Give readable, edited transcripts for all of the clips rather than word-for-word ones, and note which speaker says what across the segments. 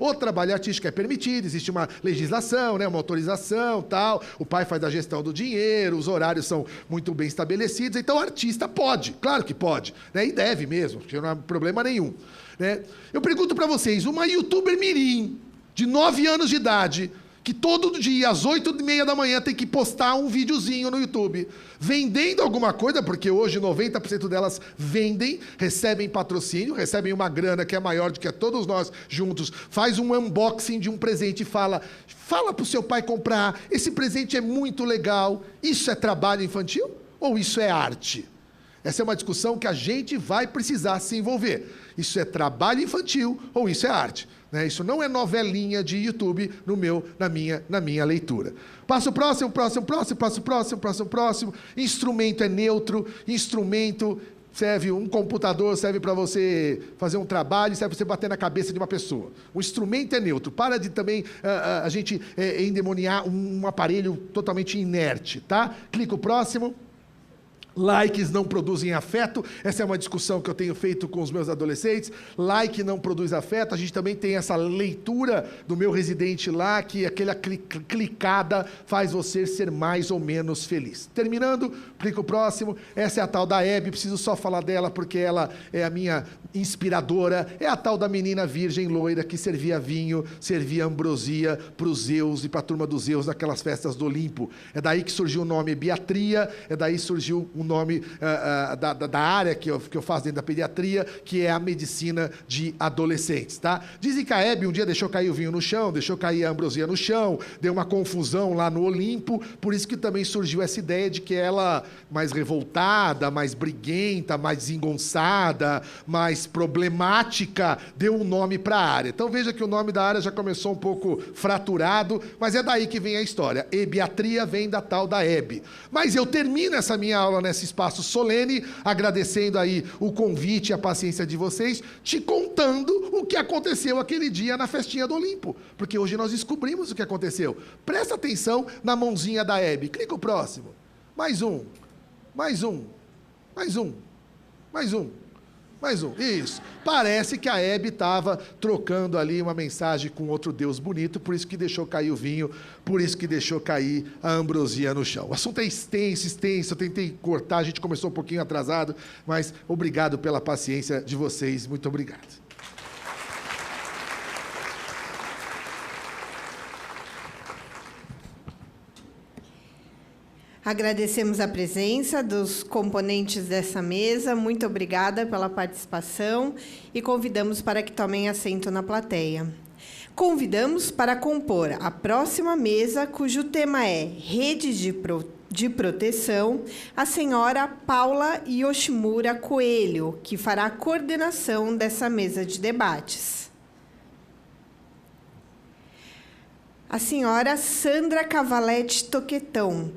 Speaker 1: O trabalho artístico é permitido, existe uma legislação, né, uma autorização, tal, o pai faz a gestão do dinheiro, os horários são muito bem estabelecidos, então o artista pode, claro que pode, né, e deve mesmo, porque não há problema nenhum. Né? Eu pergunto para vocês, uma youtuber mirim, de 9 anos de idade, que todo dia, às 8h30 da manhã, tem que postar um videozinho no YouTube, vendendo alguma coisa, porque hoje 90% delas vendem, recebem patrocínio, recebem uma grana que é maior do que todos nós juntos, faz um unboxing de um presente e fala para o seu pai comprar, esse presente é muito legal, isso é trabalho infantil ou isso é arte? Essa é uma discussão que a gente vai precisar se envolver. Isso é trabalho infantil ou isso é arte? Né? Isso não é novelinha de YouTube na minha leitura. Passo próximo. Instrumento é neutro, instrumento serve, um computador serve para você fazer um trabalho, serve para você bater na cabeça de uma pessoa. O instrumento é neutro. Para de também a gente endemoniar um aparelho totalmente inerte, tá? Clica o próximo. Likes não produzem afeto, essa é uma discussão que eu tenho feito com os meus adolescentes. Like não produz afeto, a gente também tem essa leitura do meu residente lá, que aquela clicada faz você ser mais ou menos feliz. Terminando, clica o próximo, essa é a tal da Hebe, preciso só falar dela porque ela é a minha inspiradora, é a tal da menina virgem loira que servia vinho, servia ambrosia para os Zeus e para a turma dos Zeus naquelas festas do Olimpo. É daí que surgiu o nome Beatria, é daí que surgiu o nome da área que eu faço dentro da pediatria, que é a medicina de adolescentes, tá? Dizem que a Hebe um dia deixou cair o vinho no chão, deixou cair a ambrosia no chão, deu uma confusão lá no Olimpo, por isso que também surgiu essa ideia de que ela, mais revoltada, mais briguenta, mais desengonçada, mais problemática, deu um nome para a área. Então veja que o nome da área já começou um pouco fraturado, mas é daí que vem a história. Ebiatria vem da tal da Hebe. Mas eu termino essa minha aula nesse espaço solene, agradecendo aí o convite e a paciência de vocês, te contando o que aconteceu aquele dia na festinha do Olimpo, porque hoje nós descobrimos o que aconteceu. Presta atenção na mãozinha da Hebe. Clica o próximo. Mais um. Isso. Parece que a Hebe estava trocando ali uma mensagem com outro Deus bonito, por isso que deixou cair o vinho, por isso que deixou cair a ambrosia no chão. O assunto é extenso, eu tentei cortar, a gente começou um pouquinho atrasado, mas obrigado pela paciência de vocês, muito obrigado.
Speaker 2: Agradecemos a presença dos componentes dessa mesa, muito obrigada pela participação e convidamos para que tomem assento na plateia. Convidamos para compor a próxima mesa, cujo tema é Rede de Proteção, a senhora Paula Yoshimura Coelho, que fará a coordenação dessa mesa de debates. A senhora Sandra Cavaletti Toquetão,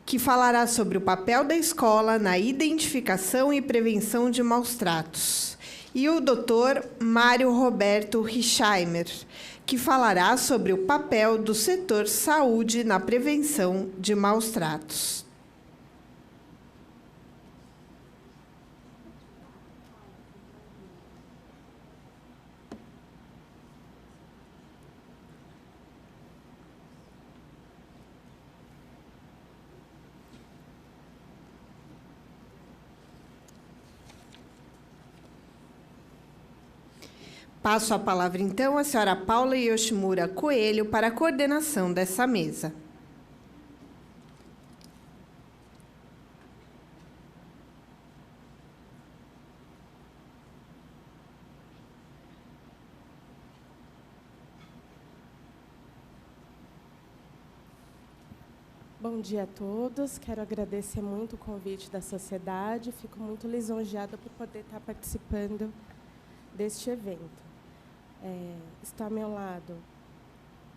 Speaker 2: que falará sobre o papel da escola na identificação e prevenção de maus tratos. E o Dr. Mário Roberto Richheimer, que falará sobre o papel do setor saúde na prevenção de maus tratos. Passo a palavra, então, à senhora Paula Yoshimura Coelho para a coordenação dessa mesa.
Speaker 3: Bom dia a todos. Quero agradecer muito o convite da sociedade. Fico muito lisonjeada por poder estar participando deste evento. Está ao meu lado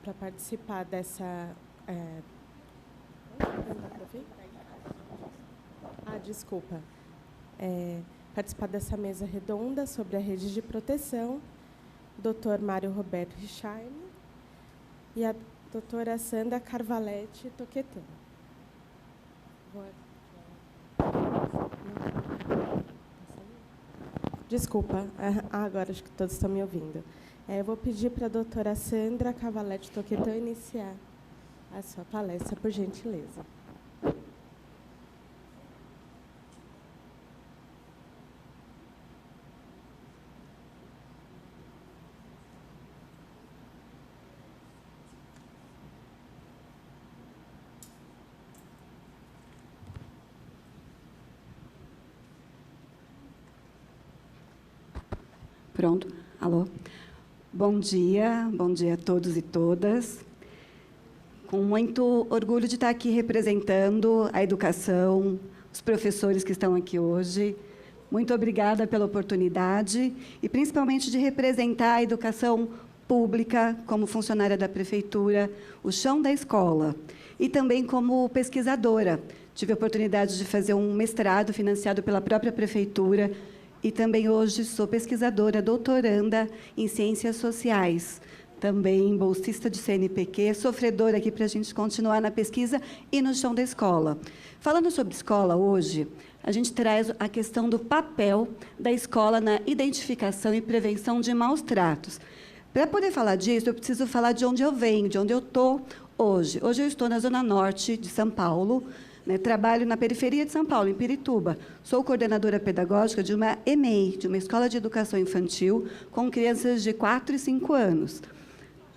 Speaker 3: para participar dessa... participar dessa mesa redonda sobre a rede de proteção, Dr. Mário Roberto Richheimer e a doutora Sandra Cavaletti Toquetão. Desculpa, agora acho que todos estão me ouvindo. Eu vou pedir para a doutora Sandra Cavalete Toquetão iniciar a sua palestra, por gentileza.
Speaker 4: Pronto. Alô? Bom dia a todos e todas. Com muito orgulho de estar aqui representando a educação, os professores que estão aqui hoje. Muito obrigada pela oportunidade e, principalmente, de representar a educação pública como funcionária da prefeitura, o chão da escola, e também como pesquisadora. Tive a oportunidade de fazer um mestrado financiado pela própria prefeitura e também hoje sou pesquisadora, doutoranda em Ciências Sociais, também bolsista de CNPq, sofredora aqui para a gente continuar na pesquisa e no chão da escola. Falando sobre escola hoje, a gente traz a questão do papel da escola na identificação e prevenção de maus tratos. Para poder falar disso, eu preciso falar de onde eu venho, de onde eu estou hoje. Hoje eu estou na Zona Norte de São Paulo, né, trabalho na periferia de São Paulo, em Pirituba. Sou coordenadora pedagógica de uma EMEI, de uma escola de educação infantil, com crianças de 4 e 5 anos.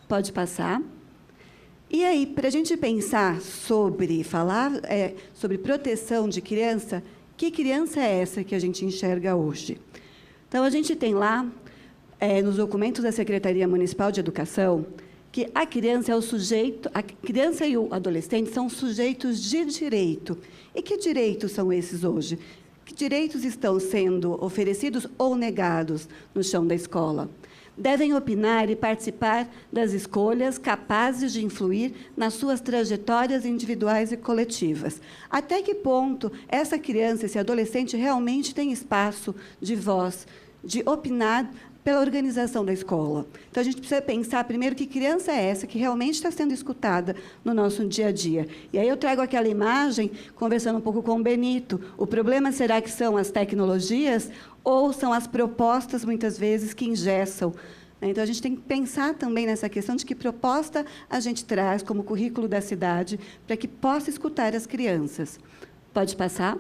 Speaker 4: Pode passar. E aí, para a gente pensar sobre, sobre proteção de criança, que criança é essa que a gente enxerga hoje? Então, a gente tem lá, nos documentos da Secretaria Municipal de Educação, que a criança é o sujeito, a criança e o adolescente são sujeitos de direito. E que direitos são esses hoje? Que direitos estão sendo oferecidos ou negados no chão da escola? Devem opinar e participar das escolhas capazes de influir nas suas trajetórias individuais e coletivas. Até que ponto essa criança, esse adolescente, realmente tem espaço de voz, de opinar pela organização da escola. Então, a gente precisa pensar, primeiro, que criança é essa que realmente está sendo escutada no nosso dia a dia. E aí eu trago aquela imagem, conversando um pouco com o Benito. O problema será que são as tecnologias ou são as propostas, muitas vezes, que engessam? Então, a gente tem que pensar também nessa questão de que proposta a gente traz como currículo da cidade para que possa escutar as crianças. Pode passar?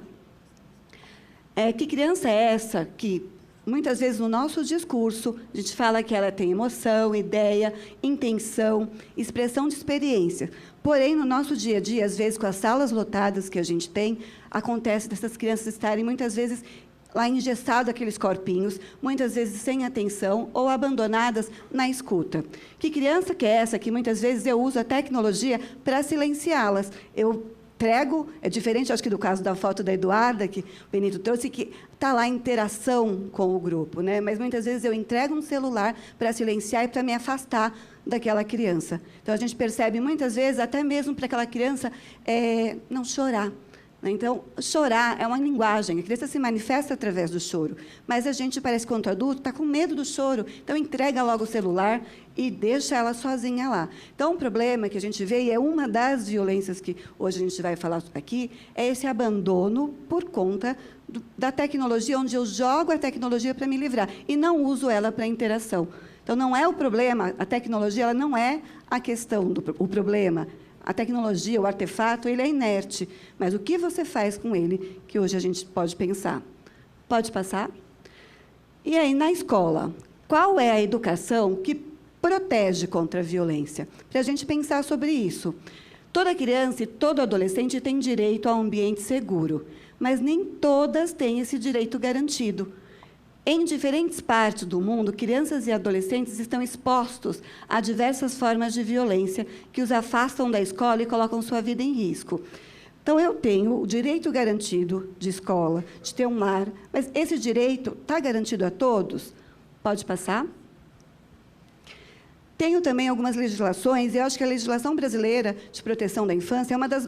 Speaker 4: Que criança é essa que, muitas vezes, no nosso discurso, a gente fala que ela tem emoção, ideia, intenção, expressão de experiência. Porém, no nosso dia a dia, às vezes, com as salas lotadas que a gente tem, acontece dessas crianças estarem, muitas vezes, lá engessados aqueles corpinhos, muitas vezes sem atenção ou abandonadas na escuta. Que criança que é essa que, muitas vezes, eu uso a tecnologia para silenciá-las? Eu entrego, é diferente, acho que do caso da foto da Eduarda, que o Benito trouxe, que está lá em interação com o grupo, né? Mas, muitas vezes, eu entrego um celular para silenciar e para me afastar daquela criança. Então, a gente percebe, muitas vezes, até mesmo para aquela criança não chorar. Então, chorar é uma linguagem, a criança se manifesta através do choro, mas a gente, parece que, quanto adulto, está com medo do choro, então entrega logo o celular e deixa ela sozinha lá. Então, o problema que a gente vê, e é uma das violências que hoje a gente vai falar aqui, é esse abandono por conta da tecnologia, onde eu jogo a tecnologia para me livrar e não uso ela para interação. Então, não é o problema, a tecnologia ela não é a questão, o problema. A tecnologia, o artefato, ele é inerte, mas o que você faz com ele, que hoje a gente pode pensar? Pode passar? E aí, na escola, qual é a educação que protege contra a violência? Para a gente pensar sobre isso. Toda criança e todo adolescente tem direito a um ambiente seguro, mas nem todas têm esse direito garantido. Em diferentes partes do mundo, crianças e adolescentes estão expostos a diversas formas de violência que os afastam da escola e colocam sua vida em risco. Então, eu tenho o direito garantido de escola, de ter um lar, mas esse direito está garantido a todos? Pode passar? Tenho também algumas legislações, e eu acho que a legislação brasileira de proteção da infância é uma das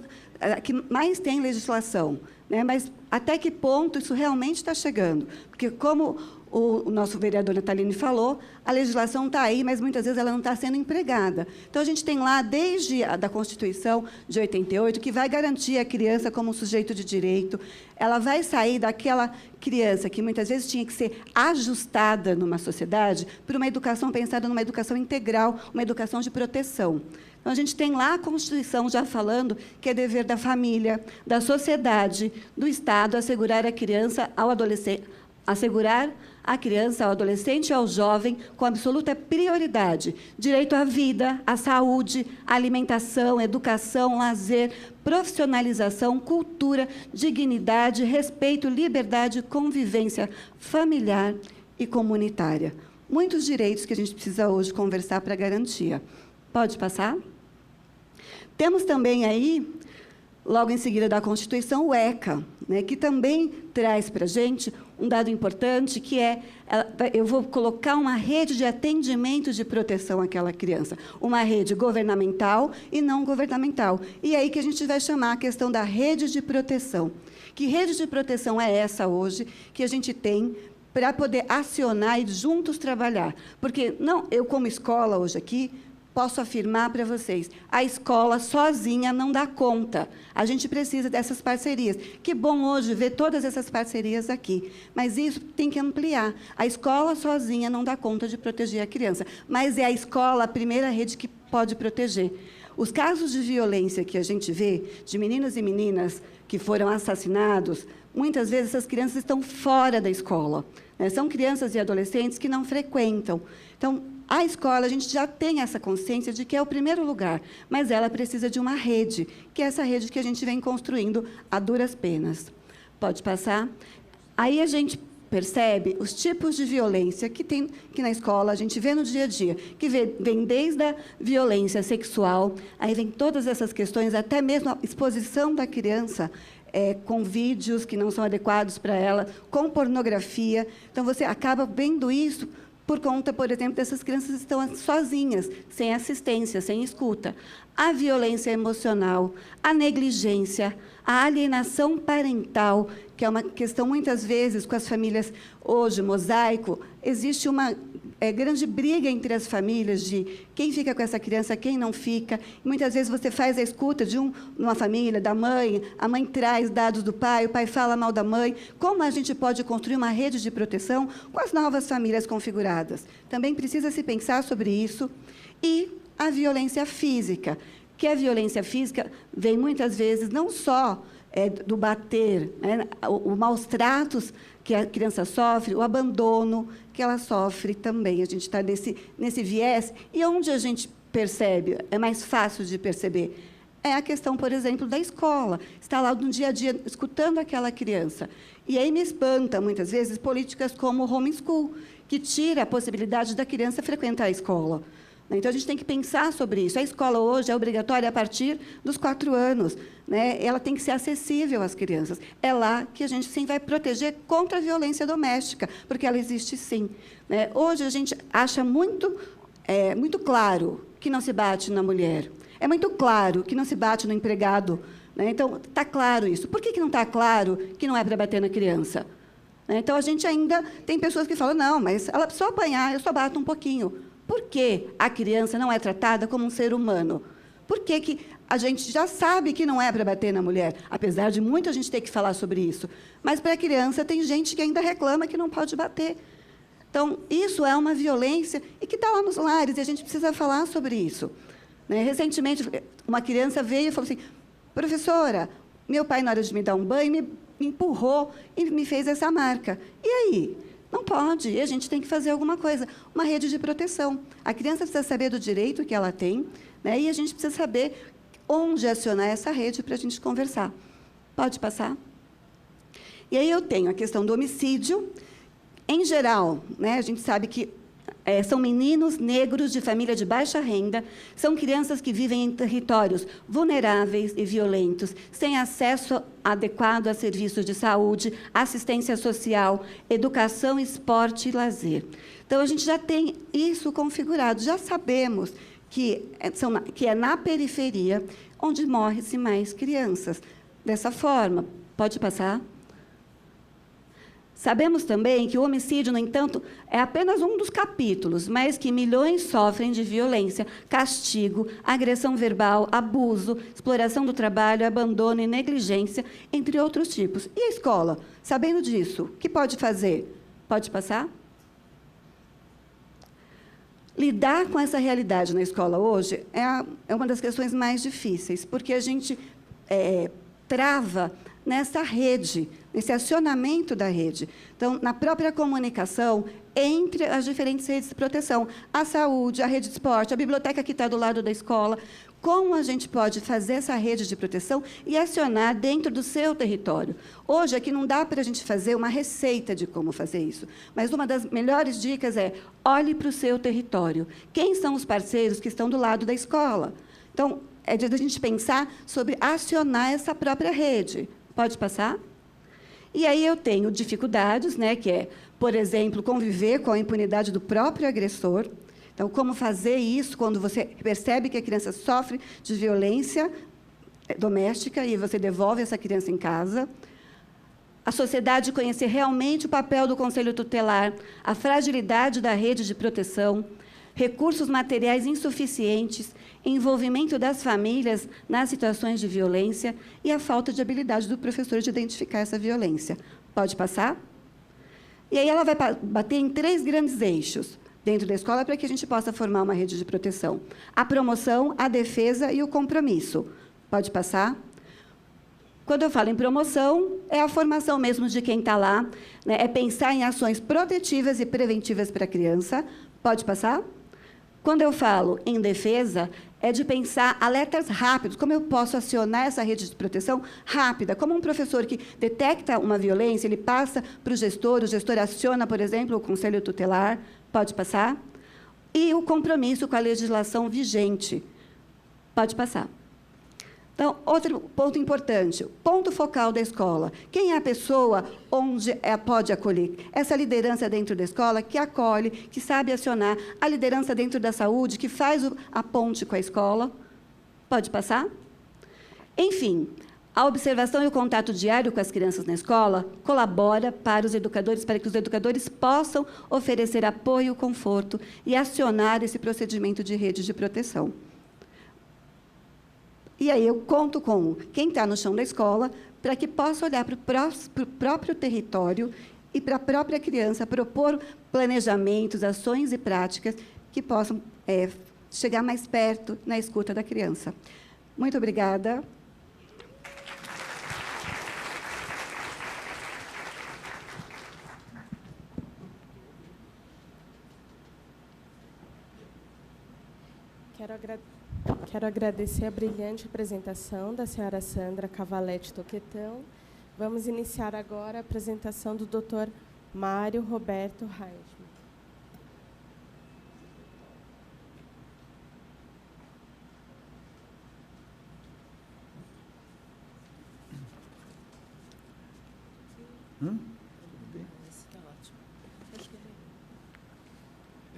Speaker 4: que mais tem legislação, né? Mas até que ponto isso realmente está chegando? Porque, como o nosso vereador Natalini falou, a legislação está aí, mas muitas vezes ela não está sendo empregada. Então, a gente tem lá, desde a da Constituição de 88, que vai garantir a criança como um sujeito de direito. Ela vai sair daquela criança que muitas vezes tinha que ser ajustada numa sociedade para uma educação pensada numa educação integral, uma educação de proteção. Então, a gente tem lá a Constituição já falando que é dever da família, da sociedade, do Estado, assegurar a criança ao adolescente, assegurar a criança, ao adolescente e ao jovem com absoluta prioridade direito à vida, à saúde, à alimentação, educação, lazer, profissionalização, cultura, dignidade, respeito, liberdade, convivência familiar e comunitária. Muitos direitos que a gente precisa hoje conversar para garantia. Pode passar? Temos também aí, logo em seguida da Constituição, o ECA, né, que também traz para a gente um dado importante, que é, eu vou colocar uma rede de atendimento de proteção àquela criança, uma rede governamental e não governamental. E é aí que a gente vai chamar a questão da rede de proteção. Que rede de proteção é essa hoje que a gente tem para poder acionar e juntos trabalhar? Porque não, eu, como escola, hoje aqui, posso afirmar para vocês, a escola sozinha não dá conta. A gente precisa dessas parcerias. Que bom hoje ver todas essas parcerias aqui, mas isso tem que ampliar. A escola sozinha não dá conta de proteger a criança, mas é a escola a primeira rede que pode proteger. Os casos de violência que a gente vê, de meninos e meninas que foram assassinados, muitas vezes essas crianças estão fora da escola, né? São crianças e adolescentes que não frequentam. Então, a escola, a gente já tem essa consciência de que é o primeiro lugar, mas ela precisa de uma rede, que é essa rede que a gente vem construindo a duras penas. Pode passar? Aí a gente percebe os tipos de violência que tem que na escola, a gente vê no dia a dia, que vem desde a violência sexual, aí vem todas essas questões, até mesmo a exposição da criança com vídeos que não são adequados para ela, com pornografia. Então, você acaba vendo isso por conta, por exemplo, dessas crianças que estão sozinhas, sem assistência, sem escuta. A violência emocional, a negligência, a alienação parental, que é uma questão, muitas vezes, com as famílias hoje, mosaico, existe uma grande briga entre as famílias de quem fica com essa criança, quem não fica. Muitas vezes você faz a escuta de uma família, da mãe, a mãe traz dados do pai, o pai fala mal da mãe. Como a gente pode construir uma rede de proteção com as novas famílias configuradas? Também precisa se pensar sobre isso. E a violência física, que a violência física vem, muitas vezes, não só do bater, né, os maus tratos que a criança sofre, o abandono que ela sofre também. A gente está nesse viés. E onde a gente percebe, é mais fácil de perceber, é a questão, por exemplo, da escola. Está lá no dia a dia, escutando aquela criança. E aí me espanta, muitas vezes, políticas como o homeschool, que tira a possibilidade da criança frequentar a escola. Então, a gente tem que pensar sobre isso. A escola hoje é obrigatória a partir dos 4 anos. Né? Ela tem que ser acessível às crianças. É lá que a gente, sim, vai proteger contra a violência doméstica, porque ela existe, sim. Né? Hoje, a gente acha muito claro que não se bate na mulher. É muito claro que não se bate no empregado. Né? Então, está claro isso. Por que não está claro que não é para bater na criança? Então, a gente ainda tem pessoas que falam, não, mas ela precisa apanhar, eu só bato um pouquinho. Por que a criança não é tratada como um ser humano? Por que a gente já sabe que não é para bater na mulher, apesar de muita gente ter que falar sobre isso? Mas, para a criança, tem gente que ainda reclama que não pode bater. Então, isso é uma violência e que está lá nos lares, e a gente precisa falar sobre isso. Né? Recentemente, uma criança veio e falou assim, professora, meu pai, na hora de me dar um banho, me empurrou e me fez essa marca. E aí? Não pode, e a gente tem que fazer alguma coisa. Uma rede de proteção. A criança precisa saber do direito que ela tem, né, e a gente precisa saber onde acionar essa rede para a gente conversar. Pode passar? E aí eu tenho a questão do homicídio. Em geral, né, a gente sabe que são meninos negros de família de baixa renda, são crianças que vivem em territórios vulneráveis e violentos, sem acesso adequado a serviços de saúde, assistência social, educação, esporte e lazer. Então, a gente já tem isso configurado, já sabemos que é na periferia onde morrem-se mais crianças. Dessa forma, pode passar? Sabemos também que o homicídio, no entanto, é apenas um dos capítulos, mas que milhões sofrem de violência, castigo, agressão verbal, abuso, exploração do trabalho, abandono e negligência, entre outros tipos. E a escola? Sabendo disso, o que pode fazer? Pode passar? Lidar com essa realidade na escola hoje é uma das questões mais difíceis, porque a gente trava nessa rede, nesse acionamento da rede. Então, na própria comunicação entre as diferentes redes de proteção, a saúde, a rede de esporte, a biblioteca que está do lado da escola, como a gente pode fazer essa rede de proteção e acionar dentro do seu território. Hoje, aqui não dá para a gente fazer uma receita de como fazer isso, mas uma das melhores dicas é olhe para o seu território. Quem são os parceiros que estão do lado da escola? Então, é de a gente pensar sobre acionar essa própria rede. Pode passar? E aí eu tenho dificuldades, né, que é, por exemplo, conviver com a impunidade do próprio agressor. Então, como fazer isso quando você percebe que a criança sofre de violência doméstica e você devolve essa criança em casa. A sociedade conhecer realmente o papel do conselho tutelar, a fragilidade da rede de proteção, recursos materiais insuficientes, envolvimento das famílias nas situações de violência e a falta de habilidade do professor de identificar essa violência. Pode passar? E aí ela vai bater em 3 grandes eixos dentro da escola para que a gente possa formar uma rede de proteção. A promoção, a defesa e o compromisso. Pode passar? Quando eu falo em promoção, é a formação mesmo de quem está lá, né? É pensar em ações protetivas e preventivas para a criança. Pode passar? Quando eu falo em defesa, é de pensar alertas rápidos, como eu posso acionar essa rede de proteção rápida, como um professor que detecta uma violência, ele passa para o gestor aciona, por exemplo, o conselho tutelar, pode passar? E o compromisso com a legislação vigente, pode passar. Então, outro ponto importante, ponto focal da escola. Quem é a pessoa onde pode acolher? Essa liderança dentro da escola que acolhe, que sabe acionar. A liderança dentro da saúde, que faz a ponte com a escola. Pode passar? Enfim, a observação e o contato diário com as crianças na escola colabora para os educadores, para que os educadores possam oferecer apoio, conforto e acionar esse procedimento de rede de proteção. E aí eu conto com quem está no chão da escola para que possa olhar para o próprio território e para a própria criança, propor planejamentos, ações e práticas que possam chegar mais perto na escuta da criança. Muito obrigada.
Speaker 3: Quero agradecer a brilhante apresentação da senhora Sandra Cavalete Toquetão. Vamos iniciar agora a apresentação do Dr. Mário Roberto Reichmann.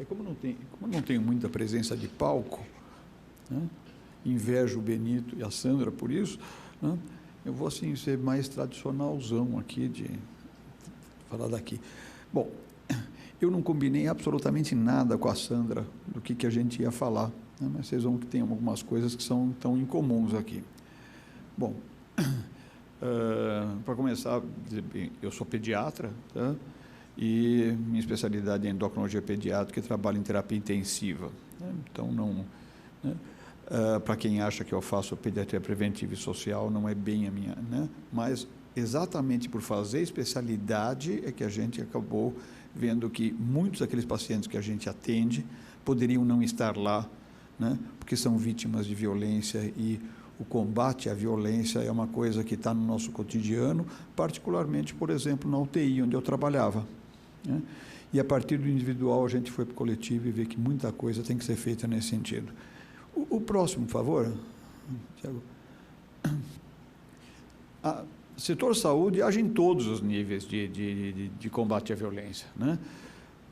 Speaker 5: Como não tenho muita presença de palco, né, invejo o Benito e a Sandra por isso, né, eu vou assim, ser mais tradicionalzão aqui, de falar daqui. Bom, eu não combinei absolutamente nada com a Sandra do que a gente ia falar, né, mas vocês vão que tem algumas coisas que são tão incomuns aqui. Bom, para começar, eu sou pediatra, tá? E minha especialidade é endocrinologia pediátrica e trabalho em terapia intensiva, né? Então, não, né? Para quem acha que eu faço pediatria preventiva e social, não é bem a minha, né? Mas exatamente por fazer especialidade é que a gente acabou vendo que muitos daqueles pacientes que a gente atende poderiam não estar lá, né? Porque são vítimas de violência e o combate à violência é uma coisa que está no nosso cotidiano, particularmente, por exemplo, na UTI, onde eu trabalhava, né? E a partir do individual a gente foi para o coletivo e vê que muita coisa tem que ser feita nesse sentido. O próximo, por favor, Tiago. O setor saúde age em todos os níveis de combate à violência, né?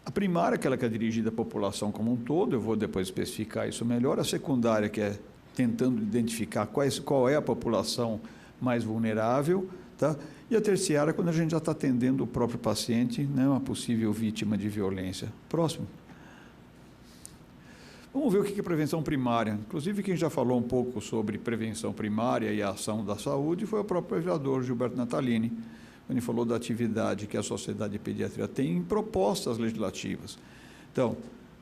Speaker 5: A primária, aquela que é dirigida à população como um todo, eu vou depois especificar isso melhor. A secundária, que é tentando identificar qual é a população mais vulnerável, tá? E a terciária, quando a gente já está atendendo o próprio paciente, né, uma possível vítima de violência. Próximo. Vamos ver o que é prevenção primária. Inclusive, quem já falou um pouco sobre prevenção primária e a ação da saúde foi o próprio vereador Gilberto Natalini, quando ele falou da atividade que a Sociedade de Pediatria tem em propostas legislativas. Então,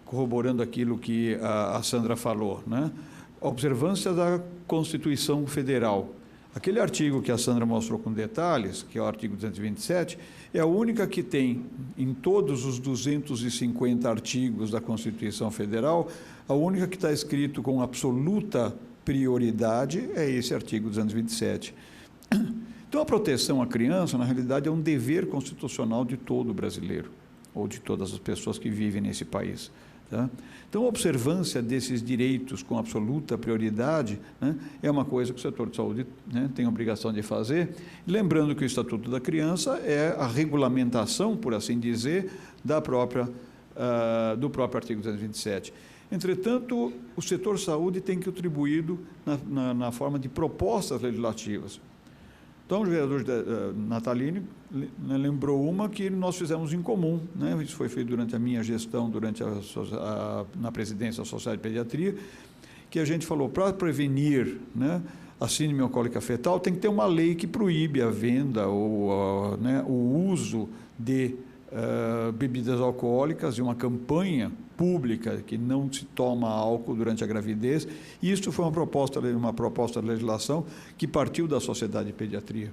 Speaker 5: corroborando aquilo que a Sandra falou, né? Observância da Constituição Federal. Aquele artigo que a Sandra mostrou com detalhes, que é o artigo 227, é a única que tem, em todos os 250 artigos da Constituição Federal, a única que está escrito com absoluta prioridade é esse artigo 227. Então, a proteção à criança, na realidade, é um dever constitucional de todo brasileiro, ou de todas as pessoas que vivem nesse país. Tá? Então, a observância desses direitos com absoluta prioridade, né, é uma coisa que o setor de saúde, né, tem a obrigação de fazer. Lembrando que o Estatuto da Criança é a regulamentação, por assim dizer, do próprio artigo 227. Entretanto, o setor saúde tem que contribuído na forma de propostas legislativas. Então, o vereador Natalini lembrou uma que nós fizemos em comum, né? Isso foi feito durante a minha gestão, na presidência da Sociedade de Pediatria, que a gente falou, para prevenir, né, a síndrome alcoólica fetal, tem que ter uma lei que proíbe a venda ou né, o uso de bebidas alcoólicas e uma campanha pública que não se toma álcool durante a gravidez. E isso foi uma proposta de legislação que partiu da Sociedade de Pediatria.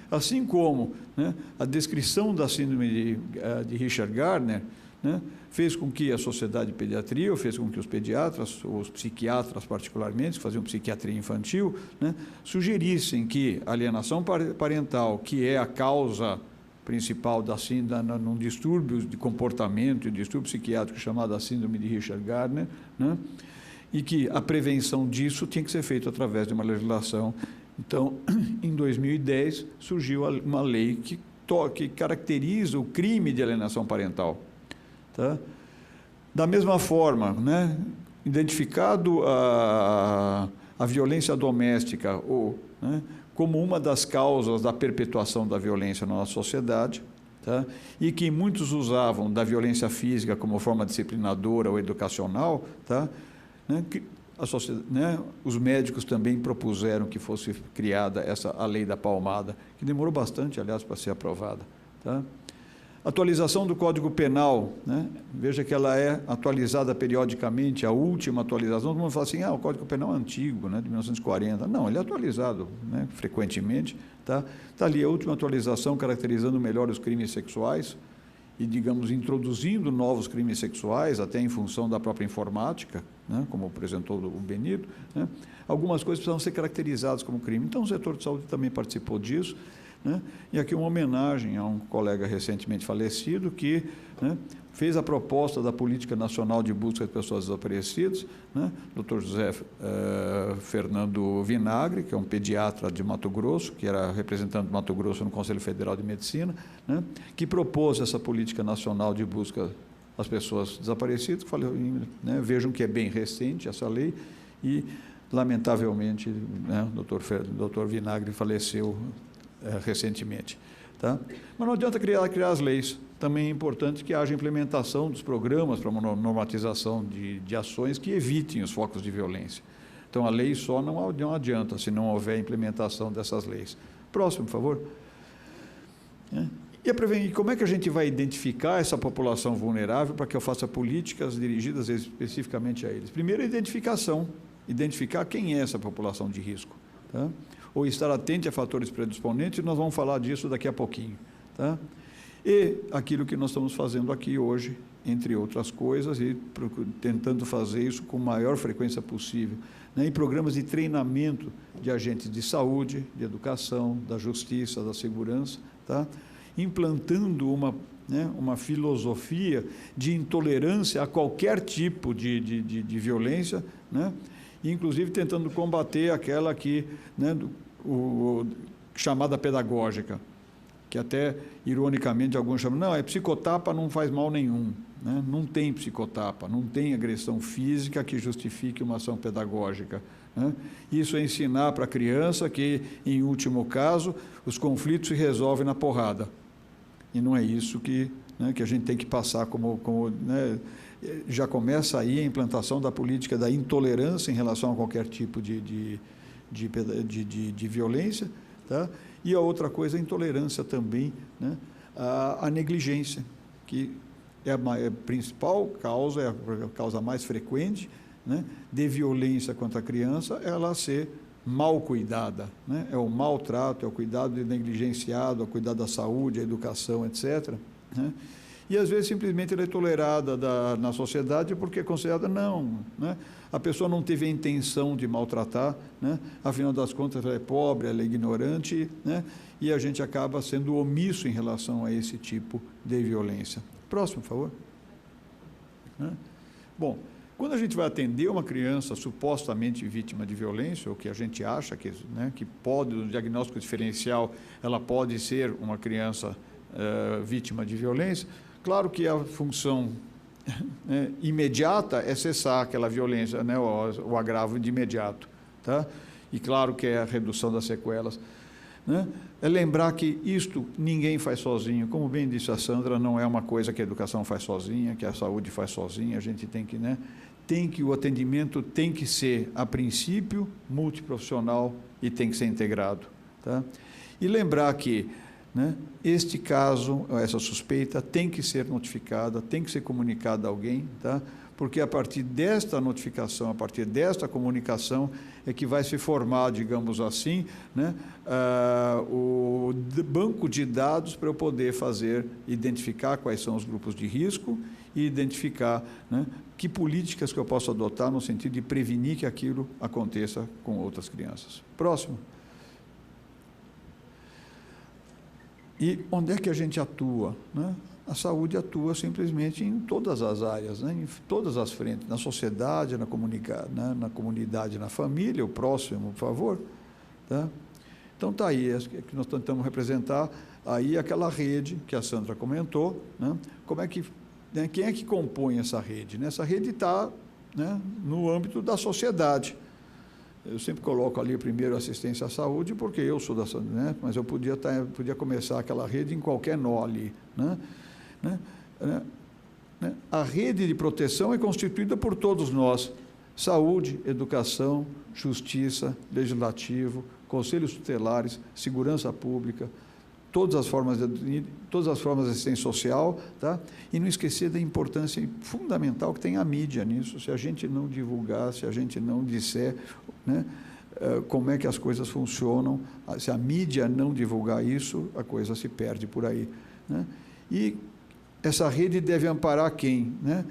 Speaker 5: Assim como, né, a descrição da síndrome de Richard Gardner, né, fez com que a Sociedade de Pediatria, ou fez com que os pediatras, os psiquiatras particularmente, que faziam psiquiatria infantil, né, sugerissem que a alienação parental, que é a causa principal da síndrome, num distúrbio de comportamento, um distúrbio psiquiátrico chamado a síndrome de Richard Gardner, né, e que a prevenção disso tinha que ser feita através de uma legislação. Então, em 2010, surgiu uma lei que caracteriza o crime de alienação parental. Tá? Da mesma forma, né, identificado a violência doméstica ou, né, como uma das causas da perpetuação da violência na nossa sociedade, tá? E que muitos usavam da violência física como forma disciplinadora ou educacional, tá? Né? Os médicos também propuseram que fosse criada a lei da palmada, que demorou bastante, aliás, para ser aprovada. Tá? Atualização do Código Penal, né? Veja que ela é atualizada periodicamente, a última atualização, todo mundo fala assim, o Código Penal é antigo, né, de 1940. Não, ele é atualizado, né, frequentemente. Tá ali a última atualização caracterizando melhor os crimes sexuais e, digamos, introduzindo novos crimes sexuais, até em função da própria informática, né, como apresentou o Benito. Né? Algumas coisas precisam ser caracterizadas como crime. Então, o setor de saúde também participou disso. Né? E aqui uma homenagem a um colega recentemente falecido que, né, fez a proposta da Política Nacional de Busca de Pessoas Desaparecidas, né, Dr. José Fernando Vinagre, que é um pediatra de Mato Grosso, que era representante de Mato Grosso no Conselho Federal de Medicina, né, que propôs essa Política Nacional de Busca às Pessoas Desaparecidas. Falei, né, vejam que é bem recente essa lei e, lamentavelmente, né, o Dr. Vinagre faleceu recentemente. Tá? Mas não adianta criar as leis. Também é importante que haja implementação dos programas para uma normatização de ações que evitem os focos de violência. Então, a lei só não adianta se não houver implementação dessas leis. Próximo, por favor. E como é que a gente vai identificar essa população vulnerável para que eu faça políticas dirigidas especificamente a eles? Primeiro, a identificação. Identificar quem é essa população de risco. Tá? Ou estar atento a fatores predisponentes, nós vamos falar disso daqui a pouquinho. Tá? E aquilo que nós estamos fazendo aqui hoje, entre outras coisas, e tentando fazer isso com a maior frequência possível, né, em programas de treinamento de agentes de saúde, de educação, da justiça, da segurança, tá? Implantando uma filosofia de intolerância a qualquer tipo de violência, né? Inclusive tentando combater aquela que, né, chamada pedagógica, que até, ironicamente, alguns chamam, não, psicotapa não faz mal nenhum. né? Não tem psicotapa, não tem agressão física que justifique uma ação pedagógica, né? Isso é ensinar para a criança que, em último caso, os conflitos se resolvem na porrada. E não é isso que, né, que a gente tem que passar né? Já começa aí a implantação da política da intolerância em relação a qualquer tipo de violência, tá? E a outra coisa, a intolerância também, né? A negligência, que é a principal causa, é a causa mais frequente, né, de violência contra a criança, ela ser mal cuidada, né? É o maltrato, é o cuidado negligenciado, é o cuidado da saúde, a educação, etc., né? E, às vezes, simplesmente ela é tolerada na sociedade porque é considerada não, né? A pessoa não teve a intenção de maltratar, né? Afinal das contas, ela é pobre, ela é ignorante, né? E a gente acaba sendo omisso em relação a esse tipo de violência. Próximo, por favor. Né? Bom, quando a gente vai atender uma criança supostamente vítima de violência, ou que a gente acha que, né, que pode, no diagnóstico diferencial, ela pode ser uma criança vítima de violência, claro que a função imediata é cessar aquela violência, né, o agravo de imediato, tá? E claro que é a redução das sequelas, né? É lembrar que isto ninguém faz sozinho, como bem disse a Sandra, não é uma coisa que a educação faz sozinha, que a saúde faz sozinha, a gente tem que, né, o atendimento tem que ser, a princípio, multiprofissional e tem que ser integrado, tá? E lembrar que, né, este caso, essa suspeita, tem que ser notificada, tem que ser comunicada a alguém, tá? Porque a partir desta notificação, a partir desta comunicação, é que vai se formar, digamos assim, né, o banco de dados para eu poder identificar quais são os grupos de risco e identificar, né, que políticas que eu posso adotar no sentido de prevenir que aquilo aconteça com outras crianças. Próximo. E onde é que a gente atua, né? A saúde atua simplesmente em todas as áreas, né? Em todas as frentes, na sociedade, na comunidade, na família. O próximo, por favor. Tá? Então, está aí, que nós tentamos representar aí aquela rede que a Sandra comentou, né? Como é que, né, quem é que compõe essa rede? Né? Essa rede está, né, no âmbito da sociedade. Eu sempre coloco ali primeiro assistência à saúde, porque eu sou da saúde, né? Mas eu podia começar aquela rede em qualquer nó ali, né? A rede de proteção é constituída por todos nós: saúde, educação, justiça, legislativo, conselhos tutelares, segurança pública, todas as formas de assistência social, tá? E não esquecer da importância fundamental que tem a mídia nisso. Se a gente não divulgar, se a gente não disser, né, como é que as coisas funcionam, se a mídia não divulgar isso, a coisa se perde por aí, né? E essa rede deve amparar quem? Né?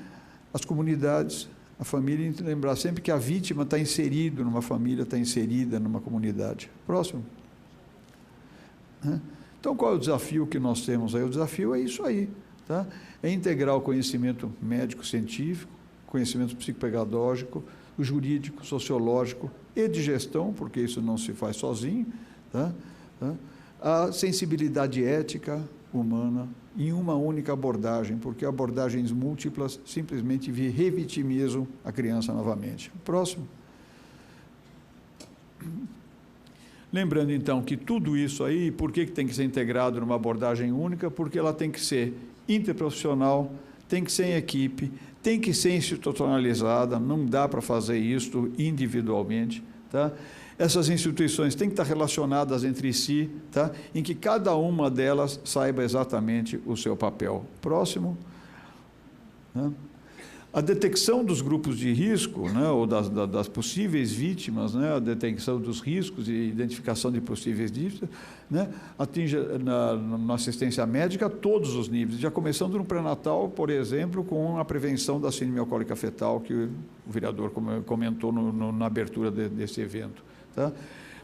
Speaker 5: As comunidades, a família, e lembrar sempre que a vítima está inserida numa família, está inserida numa comunidade. Próximo. Né? Então, qual é o desafio que nós temos aí? O desafio é isso aí, tá? É integrar o conhecimento médico-científico, conhecimento psicopedagógico, o jurídico, sociológico e de gestão, porque isso não se faz sozinho, tá? A sensibilidade ética humana em uma única abordagem, porque abordagens múltiplas simplesmente revitimizam a criança novamente. Próximo. Lembrando, então, que tudo isso aí, por que tem que ser integrado numa abordagem única? Porque ela tem que ser interprofissional, tem que ser em equipe, tem que ser institucionalizada, não dá para fazer isso individualmente, tá? Essas instituições têm que estar relacionadas entre si, tá? Em que cada uma delas saiba exatamente o seu papel. Próximo. Né? A detecção dos grupos de risco, né, ou das possíveis vítimas, né, a detecção dos riscos e identificação de possíveis vítimas, né, atinge na assistência médica todos os níveis, já começando no pré-natal, por exemplo, com a prevenção da síndrome alcoólica fetal, que o vereador comentou na abertura desse evento. Tá?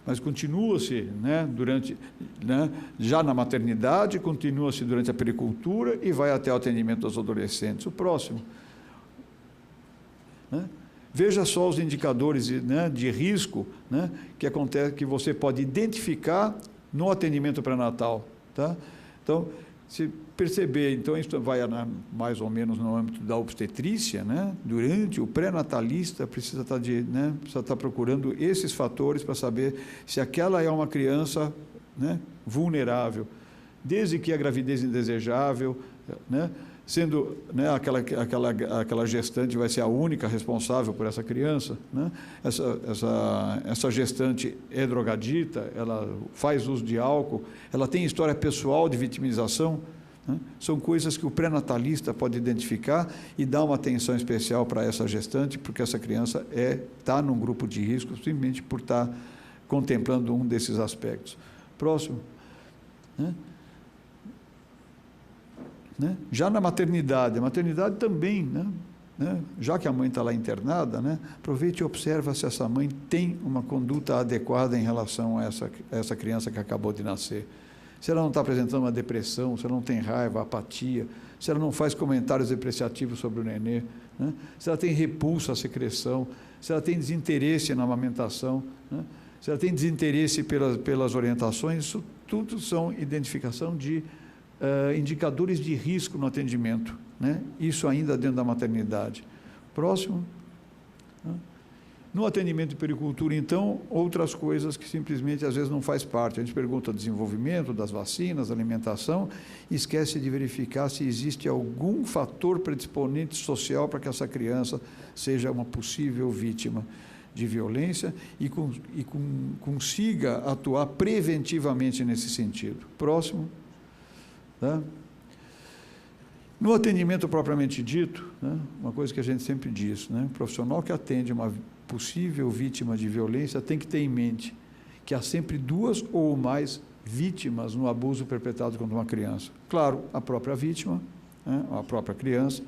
Speaker 5: Mas continua-se, né, já na maternidade, continua-se durante a pericultura e vai até o atendimento dos adolescentes. O próximo. Né? Veja só os indicadores, né, de risco, né, que acontece, que você pode identificar no atendimento pré-natal. Tá? Então, Se perceber, então, isso vai mais ou menos no âmbito da obstetrícia, né? Durante o pré-natalista, precisa estar procurando esses fatores para saber se aquela é uma criança, né, vulnerável, desde que a gravidez indesejável, né, sendo, né, aquela gestante vai ser a única responsável por essa criança, né? Essa gestante é drogadita, ela faz uso de álcool, ela tem história pessoal de vitimização, né? São coisas que o pré-natalista pode identificar e dar uma atenção especial para essa gestante, porque essa criança está num grupo de risco simplesmente por estar contemplando um desses aspectos. Próximo. Né? Já na maternidade, a maternidade também, né? Já que a mãe está lá internada, né? Aproveite e observa se essa mãe tem uma conduta adequada em relação a essa criança que acabou de nascer. Se ela não está apresentando uma depressão, se ela não tem raiva, apatia, se ela não faz comentários depreciativos sobre o nenê, né? Se ela tem repulso à secreção, se ela tem desinteresse na amamentação, né? Se ela tem desinteresse pelas orientações, isso tudo são identificação de indicadores de risco no atendimento, né? Isso ainda dentro da maternidade. Próximo. Né? No atendimento de pericultura, então, outras coisas que simplesmente às vezes não faz parte. A gente pergunta do desenvolvimento das vacinas, alimentação, e esquece de verificar se existe algum fator predisponente social para que essa criança seja uma possível vítima de violência e consiga atuar preventivamente nesse sentido. Próximo. Tá? No atendimento propriamente dito, né, uma coisa que a gente sempre diz, né, o profissional que atende uma possível vítima de violência tem que ter em mente que há sempre 2 ou mais vítimas no abuso perpetrado contra uma criança. Claro, a própria vítima, né, a própria criança,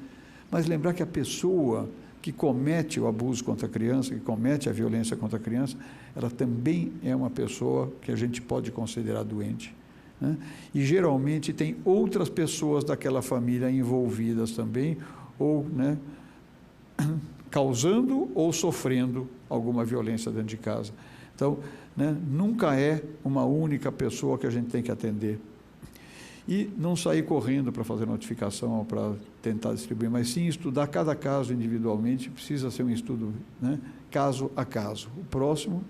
Speaker 5: mas lembrar que a pessoa que comete o abuso contra a criança, que comete a violência contra a criança, ela também é uma pessoa que a gente pode considerar doente. Né? E geralmente tem outras pessoas daquela família envolvidas também, ou, né, causando ou sofrendo alguma violência dentro de casa. Então, né, nunca é uma única pessoa que a gente tem que atender. E não sair correndo para fazer notificação ou para tentar distribuir, mas sim estudar cada caso individualmente, precisa ser um estudo, né, caso a caso. O próximo.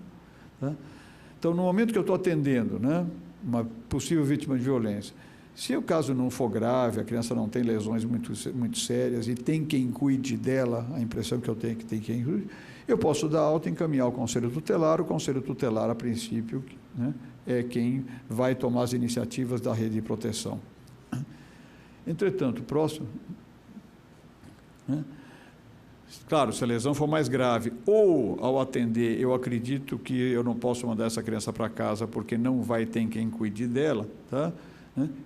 Speaker 5: Tá? Então, no momento que eu estou atendendo, né, uma possível vítima de violência, se o caso não for grave, a criança não tem lesões muito sérias e tem quem cuide dela, a impressão que eu tenho é que tem quem cuide, eu posso dar alta e encaminhar ao Conselho Tutelar. O Conselho Tutelar, a princípio, né, é quem vai tomar as iniciativas da rede de proteção. Entretanto, próximo. Né, claro, se a lesão for mais grave ou, ao atender, eu acredito que eu não posso mandar essa criança para casa porque não vai ter quem cuide dela, tá?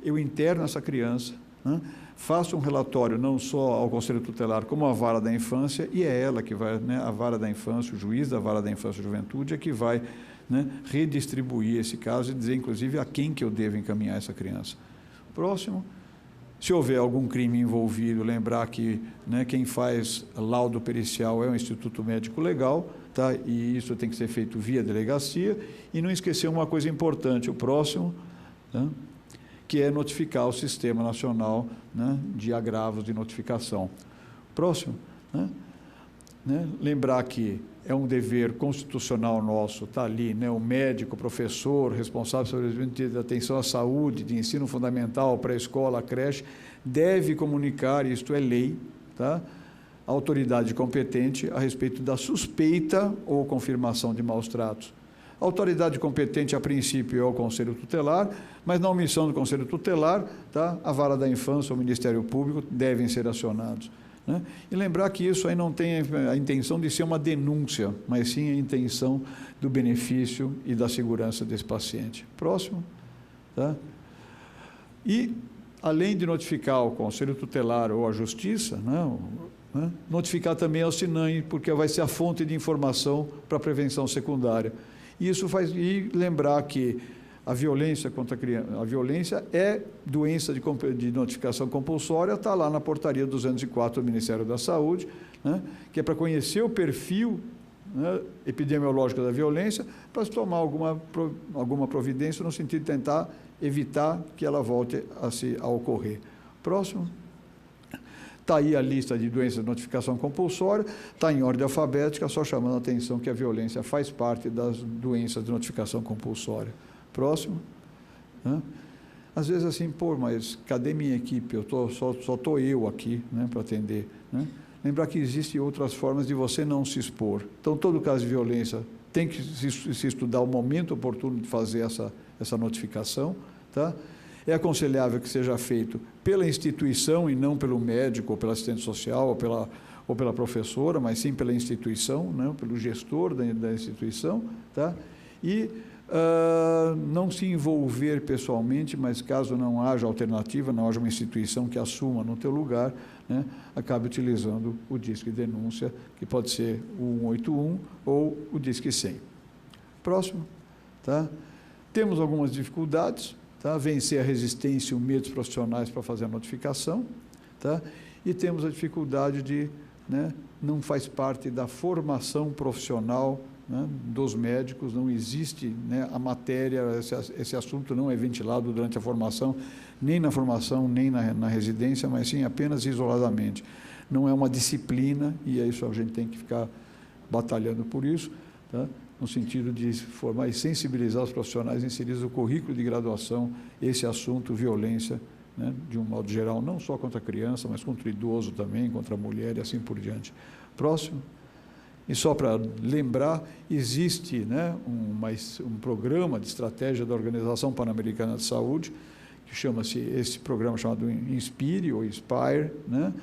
Speaker 5: Eu interno essa criança, né? Faço um relatório não só ao Conselho Tutelar como à Vara da Infância, e é ela que vai, né, a Vara da Infância, o juiz da Vara da Infância e Juventude é que vai, né, redistribuir esse caso e dizer, inclusive, a quem que eu devo encaminhar essa criança. Próximo. Se houver algum crime envolvido, lembrar que, né, quem faz laudo pericial é o Instituto Médico Legal, tá? E isso tem que ser feito via delegacia, e não esquecer uma coisa importante, o próximo, tá? Que é notificar o Sistema Nacional, né, de Agravos de Notificação. Próximo. Né? Lembrar que é um dever constitucional nosso, está ali, né, o médico, o professor, responsável sobre a atenção à saúde, de ensino fundamental, pré-escola, creche, deve comunicar, isto é lei, tá, à autoridade competente a respeito da suspeita ou confirmação de maus tratos. A autoridade competente, a princípio, é o Conselho Tutelar, mas na omissão do Conselho Tutelar, tá, a Vara da Infância ou o Ministério Público devem ser acionados. Né? E lembrar que isso aí não tem a intenção de ser uma denúncia, mas sim a intenção do benefício e da segurança desse paciente. Próximo. Tá? E, além de notificar o Conselho Tutelar ou a Justiça, né, notificar também ao SINAM, porque vai ser a fonte de informação para a prevenção secundária. E lembrar que a violência contra a criança, a violência é doença de notificação compulsória, está lá na portaria 204 do Ministério da Saúde, né, que é para conhecer o perfil, né, epidemiológico da violência, para se tomar alguma providência no sentido de tentar evitar que ela volte a ocorrer. Próximo. Está aí a lista de doenças de notificação compulsória, está em ordem alfabética, só chamando a atenção que a violência faz parte das doenças de notificação compulsória. Próximo. Às vezes assim, pô, mas cadê minha equipe? Só estou eu aqui, né, para atender. Né? Lembrar que existem outras formas de você não se expor. Então, todo caso de violência tem que se estudar o momento oportuno de fazer essa notificação, tá? É aconselhável que seja feito pela instituição e não pelo médico, ou pelo assistente social, ou pela professora, mas sim pela instituição, né, pelo gestor da instituição, tá? E não se envolver pessoalmente, mas caso não haja alternativa, não haja uma instituição que assuma no teu lugar, né, acabe utilizando o Disque Denúncia, que pode ser o 181 ou o Disque 100. Próximo. Tá? Temos algumas dificuldades, tá? Vencer a resistência e o medo dos profissionais para fazer a notificação, tá? E temos a dificuldade de, né, não faz parte da formação profissional, né, dos médicos, não existe, né, a matéria, esse assunto não é ventilado durante a formação, nem na formação, nem na residência, mas sim apenas isoladamente. Não é uma disciplina, e é isso, a gente tem que ficar batalhando por isso, tá? No sentido de formar e sensibilizar os profissionais inseridos no currículo de graduação, esse assunto, violência, né, de um modo geral, não só contra a criança, mas contra o idoso também, contra a mulher e assim por diante. Próximo. E só para lembrar, existe, né, um programa de estratégia da Organização Pan-Americana de Saúde, que chama-se, esse programa chamado Inspire ou Inspire, né?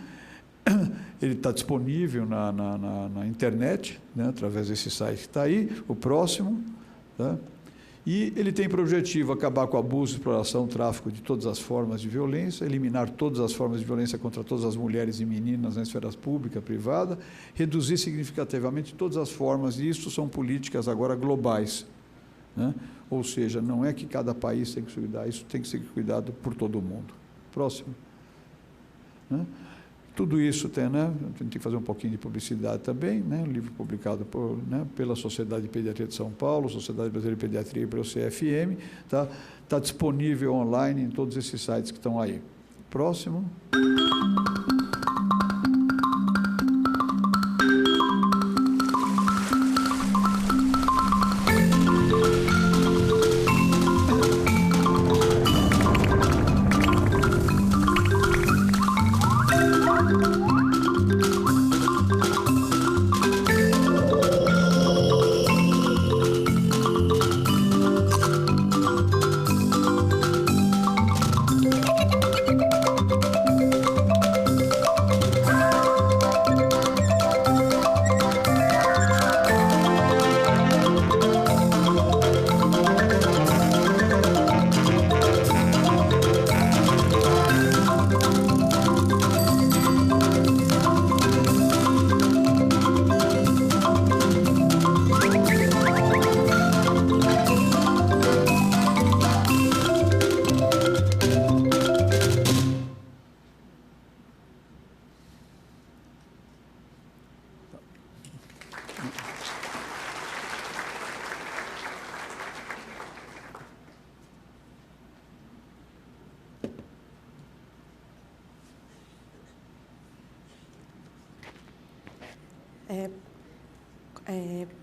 Speaker 5: Ele está disponível na internet, né, através desse site que está aí, o próximo, tá? E ele tem por objetivo acabar com o abuso, exploração, tráfico de todas as formas de violência, eliminar todas as formas de violência contra todas as mulheres e meninas na esfera pública, privada, reduzir significativamente todas as formas, e isso são políticas agora globais, né? Ou seja, não é que cada país tem que se cuidar, isso tem que ser cuidado por todo mundo. Próximo. Né? Tudo isso tem, né? A gente tem que fazer um pouquinho de publicidade também, né? Um livro publicado pela Sociedade de Pediatria de São Paulo, Sociedade Brasileira de Pediatria e pelo CFM, tá? Está disponível online em todos esses sites que estão aí. Próximo.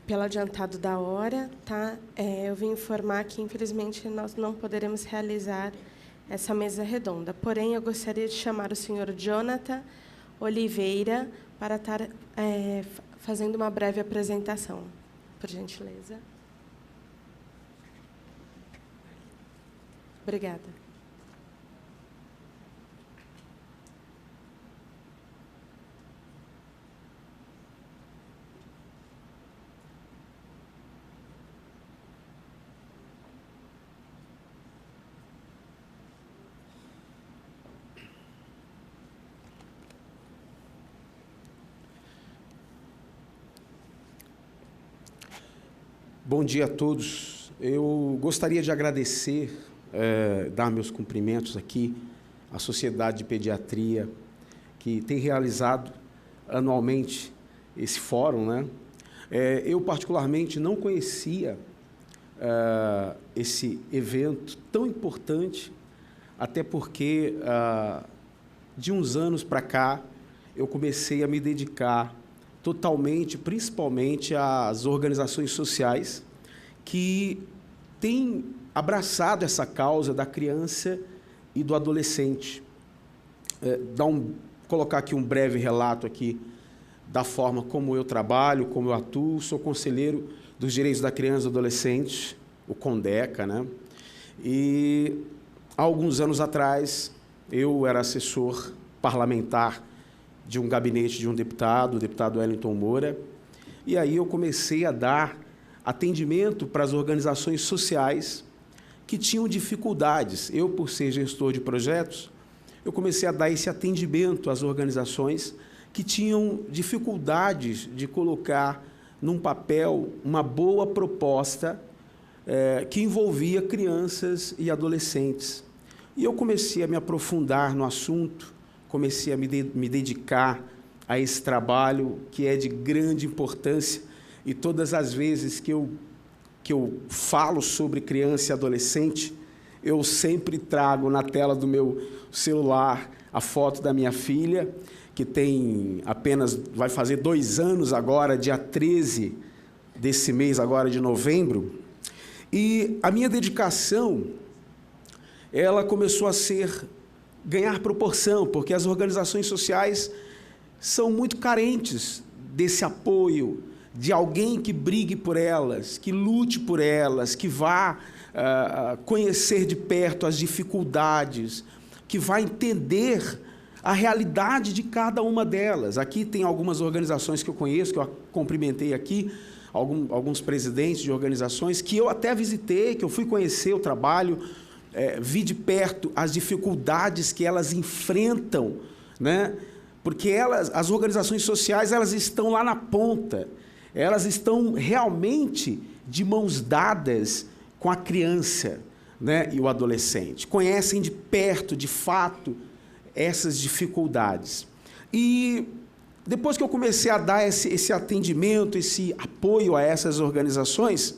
Speaker 3: Pelo adiantado da hora, tá? Eu vim informar que, infelizmente, nós não poderemos realizar essa mesa redonda. Porém, eu gostaria de chamar o senhor Jonathan Oliveira para estar fazendo uma breve apresentação. Por gentileza. Obrigada.
Speaker 6: Bom dia a todos. Eu gostaria de agradecer, dar meus cumprimentos aqui à Sociedade de Pediatria, que tem realizado anualmente esse fórum, né? Eu, particularmente, não conhecia esse evento tão importante, até porque, de uns anos para cá, eu comecei a me dedicar totalmente, principalmente às organizações sociais que têm abraçado essa causa da criança e do adolescente. Colocar aqui um breve relato aqui da forma como eu trabalho, como eu atuo. Sou conselheiro dos direitos da criança e do adolescente, o CONDECA, né? E há alguns anos atrás eu era assessor parlamentar de um gabinete de um deputado, o deputado Wellington Moura, e aí eu comecei a dar atendimento para as organizações sociais que tinham dificuldades. Eu, por ser gestor de projetos, eu comecei a dar esse atendimento às organizações que tinham dificuldades de colocar num papel uma boa proposta que envolvia crianças e adolescentes. E eu comecei a me aprofundar no assunto, comecei a me dedicar a esse trabalho que é de grande importância, e todas as vezes que eu falo sobre criança e adolescente, eu sempre trago na tela do meu celular a foto da minha filha, que vai fazer 2 anos agora, dia 13 desse mês agora de novembro, e a minha dedicação, ela começou a ganhar proporção, porque as organizações sociais são muito carentes desse apoio, de alguém que brigue por elas, que lute por elas, que vá conhecer de perto as dificuldades, que vá entender a realidade de cada uma delas. Aqui tem algumas organizações que eu conheço, que eu cumprimentei aqui, alguns presidentes de organizações, que eu até visitei, que eu fui conhecer o trabalho, vi de perto as dificuldades que elas enfrentam, né? Porque as organizações sociais, elas estão lá na ponta, elas estão realmente de mãos dadas com a criança, né, e o adolescente, conhecem de perto, de fato, essas dificuldades. E depois que eu comecei a dar esse atendimento, esse apoio a essas organizações,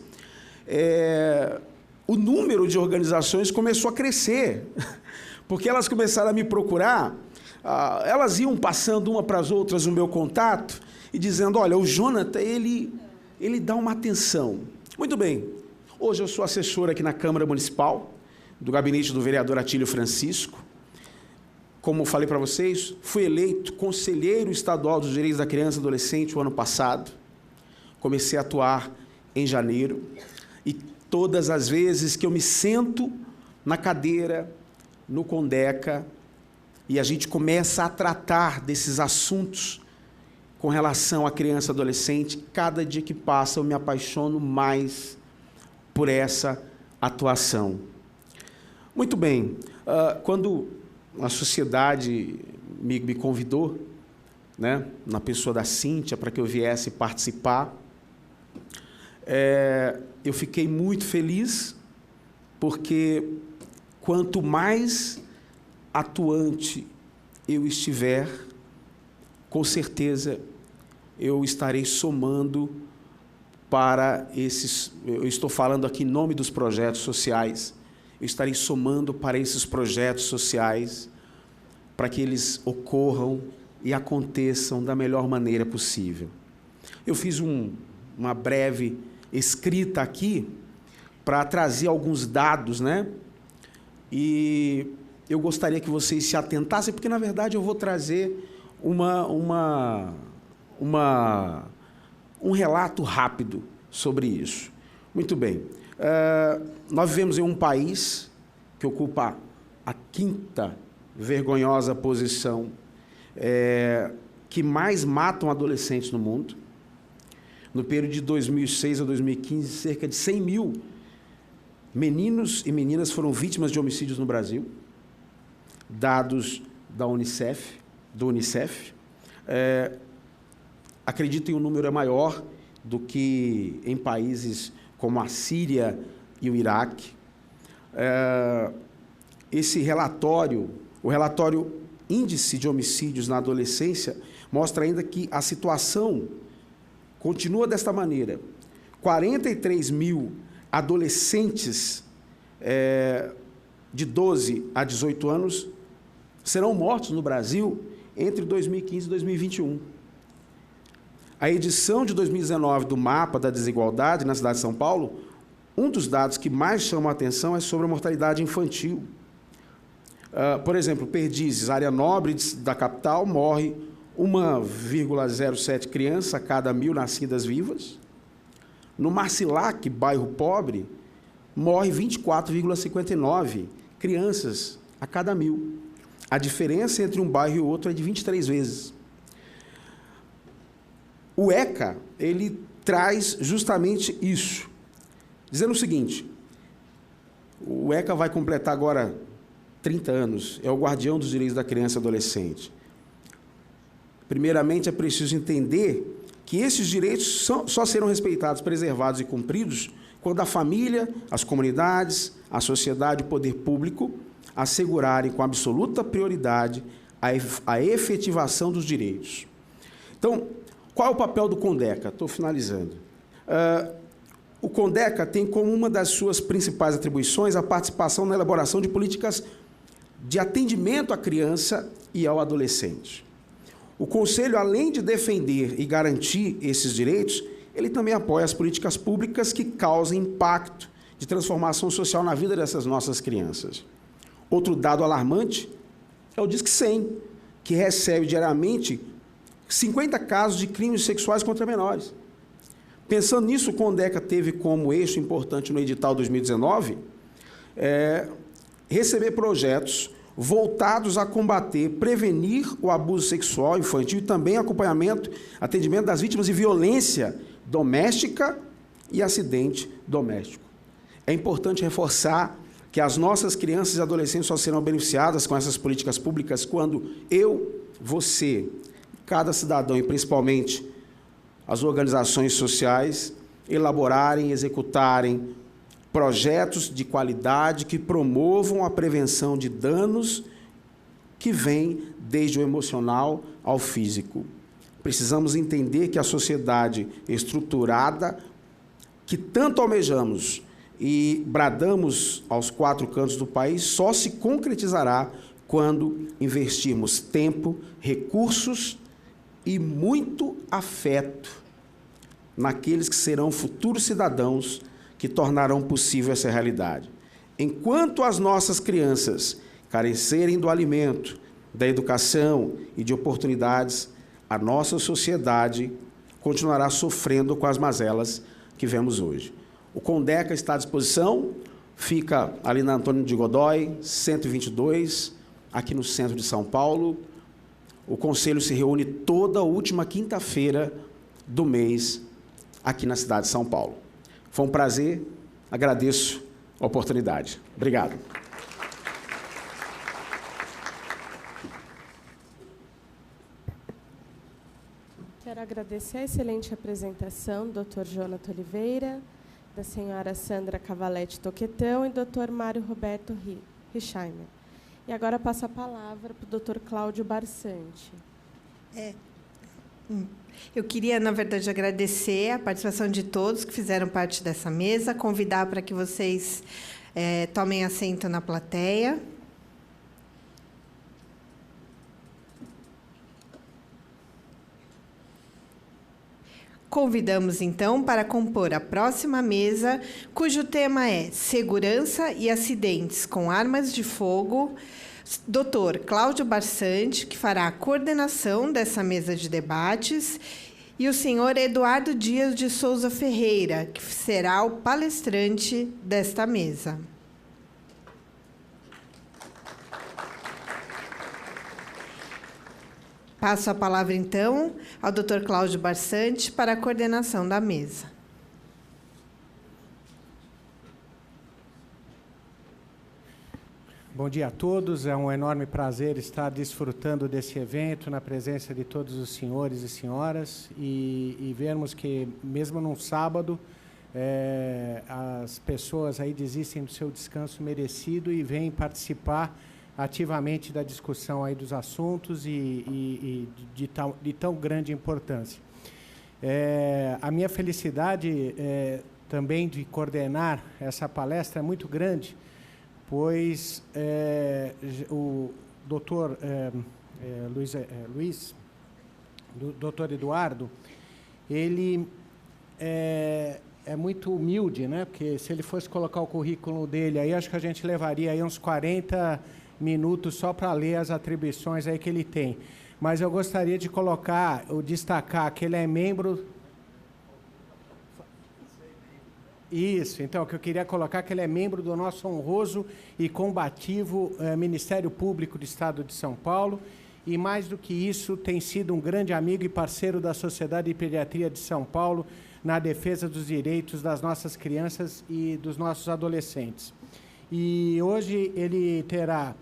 Speaker 6: o número de organizações começou a crescer, porque elas começaram a me procurar, elas iam passando uma para as outras o meu contato e dizendo, olha, o Jonathan, ele dá uma atenção. Muito bem, hoje eu sou assessor aqui na Câmara Municipal, do gabinete do vereador Atílio Francisco. Como falei para vocês, fui eleito conselheiro estadual dos direitos da criança e adolescente o ano passado. Comecei a atuar em janeiro. E todas as vezes que eu me sento na cadeira, no CONDECA, e a gente começa a tratar desses assuntos com relação à criança e adolescente, cada dia que passa eu me apaixono mais por essa atuação. Muito bem, quando a sociedade me convidou, né, na pessoa da Cíntia, para que eu viesse participar, eu fiquei muito feliz, porque quanto mais atuante eu estiver, com certeza eu estarei somando para eu estou falando aqui em nome dos projetos sociais, eu estarei somando para esses projetos sociais, para que eles ocorram e aconteçam da melhor maneira possível. Eu fiz uma breve escrita aqui para trazer alguns dados, né? E eu gostaria que vocês se atentassem, porque, na verdade, eu vou trazer um relato rápido sobre isso. Muito bem. Nós vivemos em um país que ocupa a 5ª vergonhosa posição que mais matam adolescentes no mundo. No período de 2006 a 2015, cerca de 100 mil meninos e meninas foram vítimas de homicídios no Brasil. Dados da Unicef, do Unicef. Acreditem, o número é maior do que em países como a Síria e o Iraque. Esse relatório, o relatório Índice de Homicídios na Adolescência, mostra ainda que a situação continua desta maneira. 43 mil adolescentes de 12 a 18 anos serão mortos no Brasil entre 2015 e 2021. A edição de 2019 do Mapa da Desigualdade na cidade de São Paulo, um dos dados que mais chama a atenção é sobre a mortalidade infantil. Por exemplo, Perdizes, área nobre da capital, morre 1,07 criança a cada 1.000 nascidas vivas. No Marcilac, bairro pobre, morre 24,59 crianças a cada 1.000. A diferença entre um bairro e outro é de 23 vezes. O ECA, ele traz justamente isso, dizendo o seguinte: o ECA vai completar agora 30 anos, é o guardião dos direitos da criança e adolescente. Primeiramente, é preciso entender que esses direitos só serão respeitados, preservados e cumpridos quando a família, as comunidades, a sociedade e o poder público assegurarem com absoluta prioridade a efetivação dos direitos. Então, qual é o papel do CONDECA? Estou finalizando. O CONDECA tem como uma das suas principais atribuições a participação na elaboração de políticas de atendimento à criança e ao adolescente. O Conselho, além de defender e garantir esses direitos, ele também apoia as políticas públicas que causem impacto de transformação social na vida dessas nossas crianças. Outro dado alarmante é o Disque 100, que recebe diariamente 50 casos de crimes sexuais contra menores. Pensando nisso, o CONDECA teve como eixo importante no edital 2019 receber projetos voltados a combater, prevenir o abuso sexual infantil e também acompanhamento, atendimento das vítimas de violência doméstica e acidente doméstico. É importante reforçar que as nossas crianças e adolescentes só serão beneficiadas com essas políticas públicas quando eu, você, cada cidadão e principalmente as organizações sociais elaborarem e executarem projetos de qualidade que promovam a prevenção de danos que vêm desde o emocional ao físico. Precisamos entender que a sociedade estruturada que tanto almejamos e bradamos aos 4 cantos do país só se concretizará quando investirmos tempo, recursos e muito afeto naqueles que serão futuros cidadãos que tornarão possível essa realidade. Enquanto as nossas crianças carecerem do alimento, da educação e de oportunidades, a nossa sociedade continuará sofrendo com as mazelas que vemos hoje. O CONDECA está à disposição, fica ali na Antônio de Godoy, 122, aqui no centro de São Paulo. O Conselho se reúne toda a última quinta-feira do mês aqui na cidade de São Paulo. Foi um prazer, agradeço a oportunidade. Obrigado.
Speaker 3: Quero agradecer a excelente apresentação do Dr. Jonathan Oliveira, da senhora Sandra Cavaletti Toquetão e do Dr. Mário Roberto Richheimer. E agora passo a palavra para o Dr. Cláudio Barsante.
Speaker 2: Eu queria, na verdade, agradecer a participação de todos que fizeram parte dessa mesa, convidar para que vocês tomem assento na plateia. Convidamos, então, para compor a próxima mesa, cujo tema é Segurança e Acidentes com Armas de Fogo, Dr. Cláudio Barsante, que fará a coordenação dessa mesa de debates, e o senhor Eduardo Dias de Souza Ferreira, que será o palestrante desta mesa. Passo a palavra, então, ao Dr. Cláudio Barsante para a coordenação da mesa.
Speaker 7: Bom dia a todos. É um enorme prazer estar desfrutando desse evento na presença de todos os senhores e senhoras e vermos que, mesmo num sábado, as pessoas aí desistem do seu descanso merecido e vêm participar ativamente da discussão aí dos assuntos e de tão grande importância. A minha felicidade também de coordenar essa palestra é muito grande, pois o doutor doutor Eduardo, ele é muito humilde, né? Porque se ele fosse colocar o currículo dele, aí acho que a gente levaria aí uns 40 minutos só para ler as atribuições aí que ele tem. Mas eu gostaria de destacar que ele é membro... Isso, então, que eu queria colocar que ele é membro do nosso honroso e combativo Ministério Público do Estado de São Paulo, e, mais do que isso, tem sido um grande amigo e parceiro da Sociedade de Pediatria de São Paulo na defesa dos direitos das nossas crianças e dos nossos adolescentes. E hoje ele terá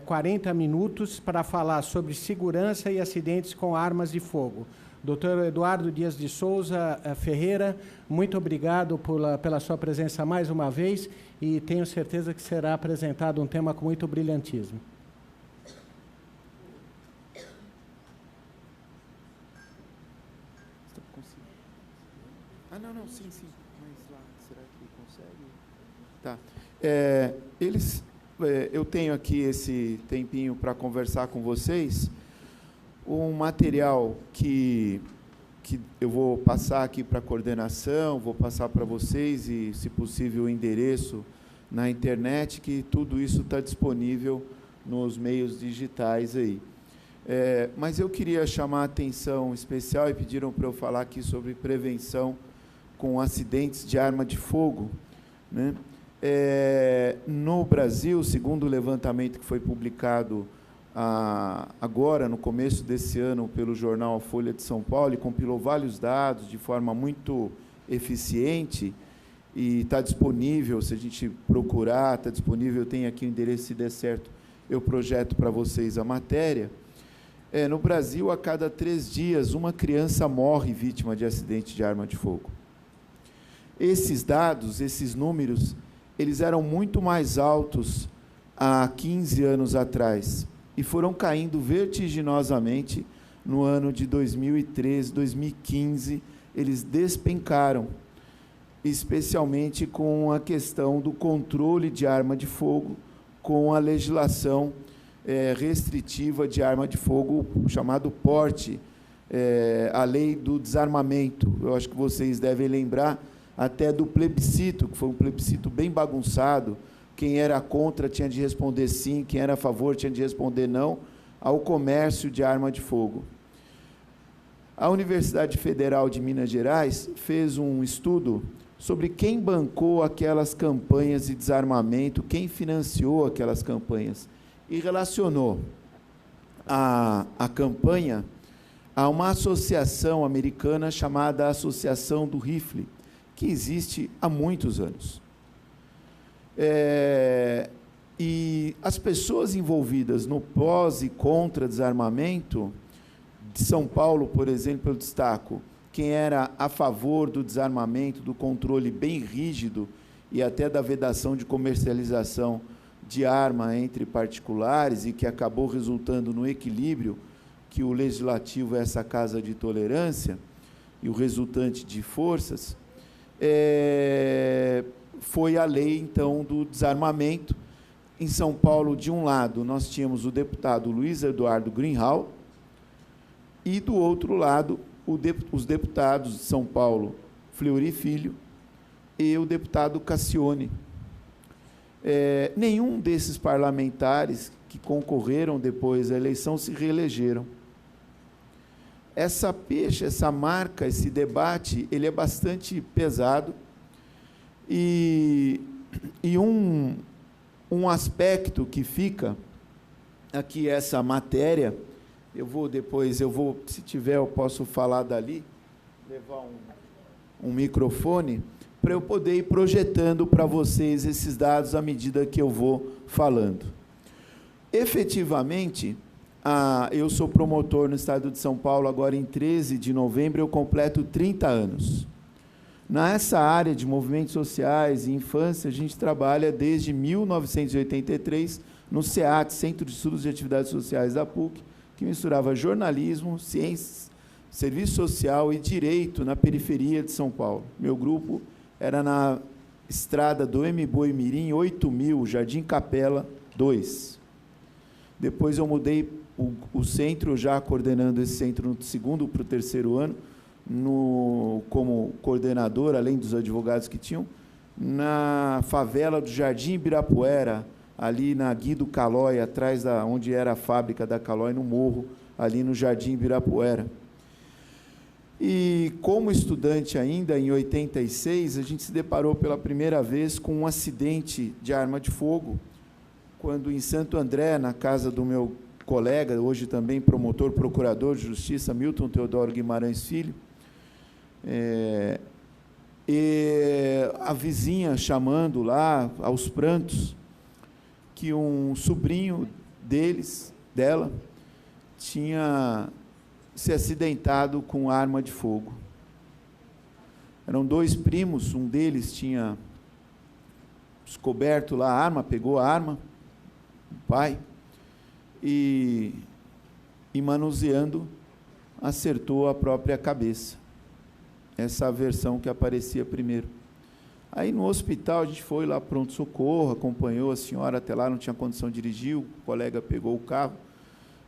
Speaker 7: 40 minutos para falar sobre segurança e acidentes com armas de fogo. Dr. Eduardo Dias de Souza Ferreira, muito obrigado pela sua presença mais uma vez, e tenho certeza que será apresentado um tema com muito brilhantismo.
Speaker 8: Não, sim, mas lá, será que consegue? Tá. Eu tenho aqui esse tempinho para conversar com vocês, um material que eu vou passar aqui para a coordenação, vou passar para vocês e, se possível, o endereço na internet, que tudo isso está disponível nos meios digitais aí. Mas eu queria chamar a atenção especial, e pediram para eu falar aqui sobre prevenção com acidentes de arma de fogo, né? No Brasil, segundo o levantamento que foi publicado agora, no começo desse ano, pelo jornal A Folha de São Paulo, e compilou vários dados de forma muito eficiente, e está disponível, se a gente procurar, está disponível, tem aqui o endereço, se der certo, eu projeto para vocês a matéria. No Brasil, a cada 3 dias, uma criança morre vítima de acidente de arma de fogo. Esses dados, esses números, eles eram muito mais altos há 15 anos atrás, e foram caindo vertiginosamente no ano de 2013, 2015, eles despencaram, especialmente com a questão do controle de arma de fogo, com a legislação restritiva de arma de fogo, chamado porte, a lei do desarmamento. Eu acho que vocês devem lembrar até do plebiscito, que foi um plebiscito bem bagunçado. Quem era contra tinha de responder sim, quem era a favor tinha de responder não, ao comércio de arma de fogo. A Universidade Federal de Minas Gerais fez um estudo sobre quem bancou aquelas campanhas de desarmamento, quem financiou aquelas campanhas, e relacionou a campanha a uma associação americana chamada Associação do Rifle, que existe há muitos anos. E as pessoas envolvidas no pós e contra desarmamento, de São Paulo, por exemplo, eu destaco quem era a favor do desarmamento, do controle bem rígido e até da vedação de comercialização de arma entre particulares, e que acabou resultando no equilíbrio que o legislativo é essa casa de tolerância e o resultante de forças, foi a lei, então, do desarmamento. Em São Paulo, de um lado, nós tínhamos o deputado Luiz Eduardo Greenhalgh, e, do outro lado, os deputados de São Paulo, Fleury Filho, e o deputado Cassione. Nenhum desses parlamentares que concorreram depois da eleição se reelegeram. Essa pecha, essa marca, esse debate, ele é bastante pesado, e um aspecto que fica aqui, essa matéria, se tiver, eu posso falar dali, levar um microfone, para eu poder ir projetando para vocês esses dados à medida que eu vou falando. Efetivamente, eu sou promotor no Estado de São Paulo, agora em 13 de novembro, eu completo 30 anos. Nessa área de movimentos sociais e infância, a gente trabalha desde 1983 no SEAT, Centro de Estudos e Atividades Sociais da PUC, que misturava jornalismo, ciências, serviço social e direito na periferia de São Paulo. Meu grupo era na estrada do Mboi-Mirim, 8.000, Jardim Capela 2. Depois eu mudei o centro, já coordenando esse centro no segundo para o terceiro ano, como coordenador, além dos advogados que tinham, na favela do Jardim Ibirapuera, ali na Guido Calói, atrás onde era a fábrica da Calói, no morro, ali no Jardim Ibirapuera. E, como estudante ainda, em 86, a gente se deparou pela primeira vez com um acidente de arma de fogo, quando em Santo André, na casa do meu colega, hoje também promotor, procurador de justiça, Milton Teodoro Guimarães Filho, e a vizinha chamando lá, aos prantos, que um sobrinho dela, tinha se acidentado com arma de fogo. Eram 2 primos, um deles tinha descoberto lá a arma, pegou a arma, o pai, e manuseando, acertou a própria cabeça. Essa versão que aparecia primeiro. Aí, no hospital, a gente foi lá, pronto-socorro, acompanhou a senhora até lá, não tinha condição de dirigir, o colega pegou o carro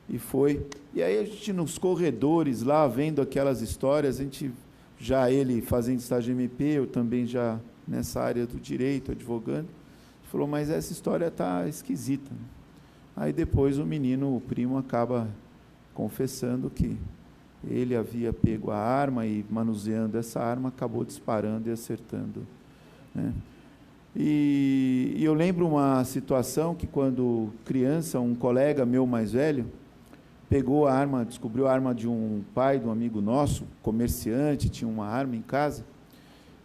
Speaker 8: e foi. E aí, a gente, nos corredores lá, vendo aquelas histórias, a gente, já ele fazendo estágio MP, eu também já nessa área do direito, advogando, falou, mas essa história está esquisita. Aí, depois, o menino, o primo, acaba confessando que ele havia pego a arma e, manuseando essa arma, acabou disparando e acertando, né? E eu lembro uma situação que, quando criança, um colega meu mais velho pegou a arma, descobriu a arma de um pai, de um amigo nosso, comerciante, tinha uma arma em casa,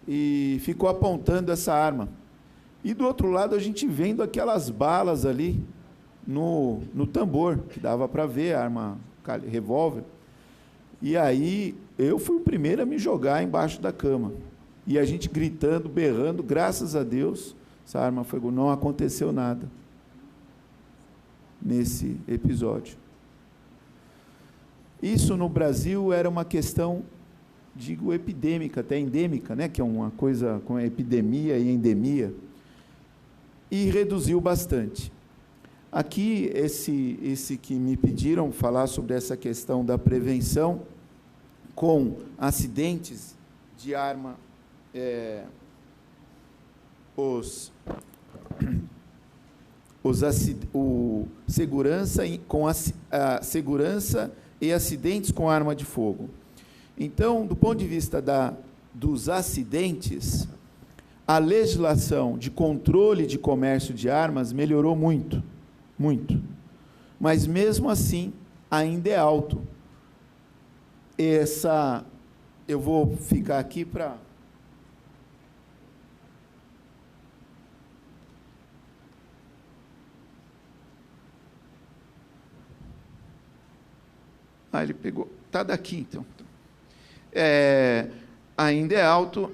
Speaker 8: e ficou apontando essa arma. E, do outro lado, a gente vendo aquelas balas ali no tambor, que dava para ver, a arma revólver. E aí, eu fui o primeiro a me jogar embaixo da cama. E a gente gritando, berrando, graças a Deus, essa arma foi, não aconteceu nada nesse episódio. Isso no Brasil era uma questão, digo, epidêmica, até endêmica, né? Que é uma coisa com epidemia e endemia, e reduziu bastante. Aqui, esse que me pediram falar sobre essa questão da prevenção com acidentes de arma, segurança com a segurança e acidentes com arma de fogo. Então, do ponto de vista dos acidentes, a legislação de controle de comércio de armas melhorou muito, muito. Mas, mesmo assim, ainda é alto. Eu vou ficar aqui para... ele pegou... Está daqui, então. Ainda é alto.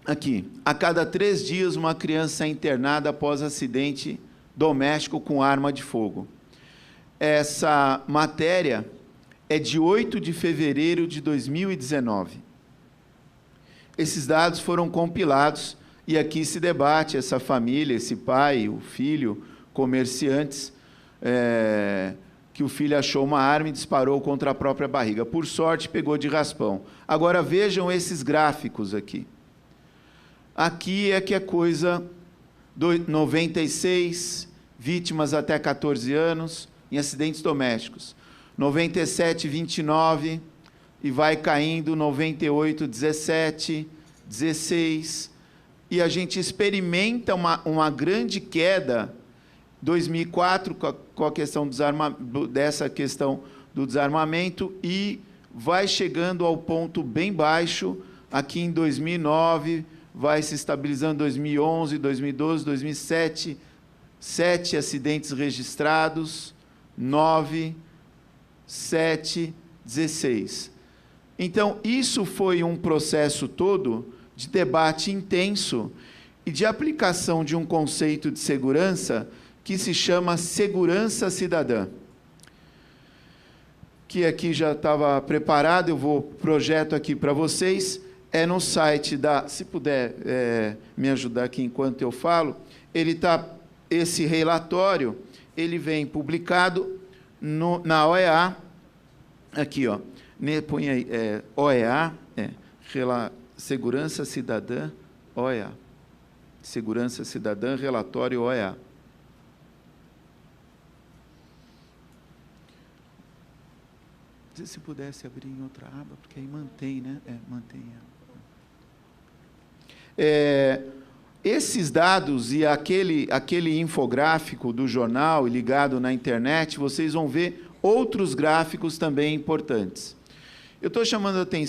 Speaker 8: Aqui. A cada 3 dias, uma criança é internada após acidente doméstico com arma de fogo. Essa matéria é de 8 de fevereiro de 2019. Esses dados foram compilados e aqui se debate essa família, esse pai, o filho, comerciantes, que o filho achou uma arma e disparou contra a própria barriga. Por sorte, pegou de raspão. Agora, vejam esses gráficos aqui. Aqui é que é coisa... 96 vítimas até 14 anos em acidentes domésticos. 97, 29, e vai caindo, 98, 17, 16, e a gente experimenta uma grande queda, 2004, com a questão dessa questão do desarmamento, e vai chegando ao ponto bem baixo, aqui em 2009, vai se estabilizando em 2011, 2012, 2007, 7 acidentes registrados, 9, 7, 16. Então, isso foi um processo todo de debate intenso e de aplicação de um conceito de segurança que se chama segurança cidadã. Que aqui já estava preparado, eu vou projeto aqui para vocês. é no site da... Se puder me ajudar aqui enquanto eu falo, esse relatório ele vem publicado na OEA, aqui, ó, põe aí, OEA, Segurança Cidadã, OEA. Segurança Cidadã, relatório OEA. Se pudesse abrir em outra aba, porque aí mantém, né? Mantém. Esses dados e aquele infográfico do jornal ligado na internet, vocês vão ver outros gráficos também importantes. Eu estou chamando a atenção